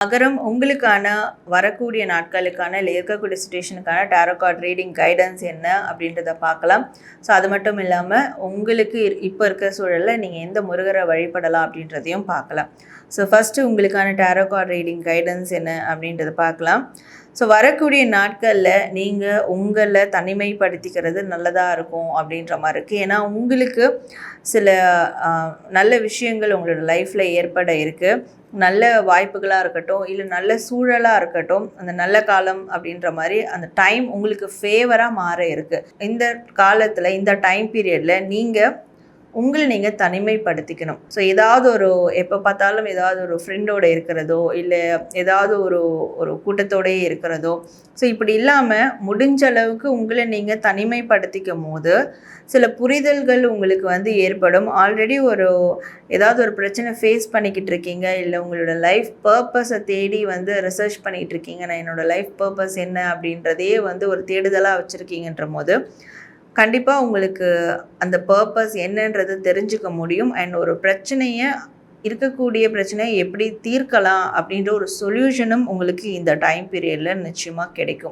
மகரம் உங்களுக்கான வரக்கூடிய நாட்களுக்கான இல்லை இருக்கக்கூடிய சுச்சுவேஷனுக்கான டேரோ கார்ட் ரீடிங் கைடன்ஸ் என்ன அப்படின்றத பார்க்கலாம். ஸோ அது மட்டும் இல்லாமல் உங்களுக்கு இப்போ இருக்கிற சூழலில் நீங்கள் எந்த முருகரை வழிபடலாம் அப்படின்றதையும் பார்க்கலாம். ஸோ ஃபஸ்ட்டு உங்களுக்கான டேரோ கார்ட் ரீடிங் கைடன்ஸ் என்ன அப்படின்றத பார்க்கலாம். ஸோ வரக்கூடிய நாட்களில் நீங்கள் உங்களை தனிமைப்படுத்திக்கிறது நல்லதாக இருக்கும் அப்படின்ற மாதிரி இருக்குது. ஏன்னா உங்களுக்கு சில நல்ல விஷயங்கள் உங்களோட லைஃப்பில் ஏற்பட இருக்குது. நல்ல வாய்ப்புகளாக இருக்கட்டும், இல்லை நல்ல சூழலாக இருக்கட்டும், அந்த நல்ல காலம் அப்படின்ற மாதிரி அந்த டைம் உங்களுக்கு ஃபேவராக மாற இருக்குது. இந்த காலத்தில் இந்த டைம் பீரியடில் நீங்கள் தனிமைப்படுத்திக்கணும். ஸோ ஏதாவது எப்போ பார்த்தாலும் ஏதாவது ஒரு ஃப்ரெண்டோடு இருக்கிறதோ, இல்லை ஏதாவது ஒரு கூட்டத்தோடையே இருக்கிறதோ, ஸோ இப்படி இல்லாமல் முடிஞ்ச அளவுக்கு உங்களை நீங்கள் தனிமைப்படுத்திக்கும் போது சில புரிதல்கள் உங்களுக்கு ஏற்படும். ஆல்ரெடி ஏதாவது ஒரு பிரச்சனை ஃபேஸ் பண்ணிக்கிட்டு இருக்கீங்க, இல்லை உங்களோட லைஃப் பர்பஸை தேடி ரிசர்ச் பண்ணிகிட்டு இருக்கீங்க. நான் என்னோடய லைஃப் பர்பஸ் என்ன அப்படின்றதையே ஒரு தேடுதலாக வச்சுருக்கீங்கன்ற போது கண்டிப்பாக உங்களுக்கு அந்த பர்பஸ் என்னன்றது தெரிஞ்சுக்க முடியும். அண்ட் இருக்கக்கூடிய பிரச்சனையை எப்படி தீர்க்கலாம் அப்படின்ற ஒரு சொல்யூஷனும் உங்களுக்கு இந்த டைம் பீரியடில் நிச்சயமாக கிடைக்கும்.